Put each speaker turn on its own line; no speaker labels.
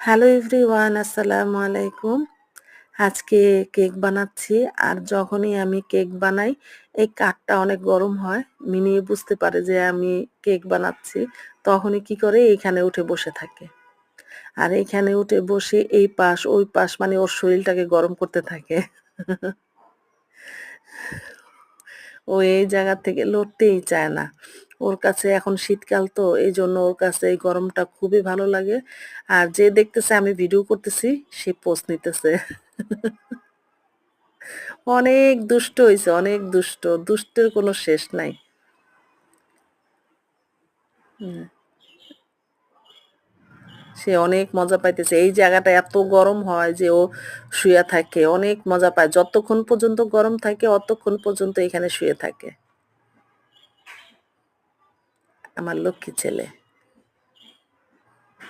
Hello everyone, আসসালামু আলাইকুম। আজকে কেক বানাচ্ছি। আর যখনই আমি কেক বানাই, এই কাঠটা অনেক গরম হয়। মিনি বুঝতে পারে যে আমি কেক বানাচ্ছি। তখনই কি করে এইখানে উঠে বসে থাকে। আর এইখানে উঠে বসে এই পাশ ওই পাশ মানে ওর শরীরটাকে গরম করতে থাকে। ও এই জায়গা থেকে লড়তেই চায় না। ওর কাছে এখন শীতকাল তো এইজন্য ওর কাছে এই গরমটা খুবই ভালো লাগে। আর যে দেখতেছে আমি ভিডিও করতেছি সে পোজ নিতেছে। অনেক দুষ্ট হইছে, অনেক দুষ্ট। দুষ্টের কোনো শেষ নাই। হুম, সে অনেক মজা পাইতেছে। এই জায়গাটা এত গরম হয় যে ও শুইয়া থাকে। অনেক মজা পায়। যতক্ষণ পর্যন্ত গরম থাকে অতক্ষণ পর্যন্ত এখানে শুয়ে থাকে। আমার লক্ষ্মী ছেলে।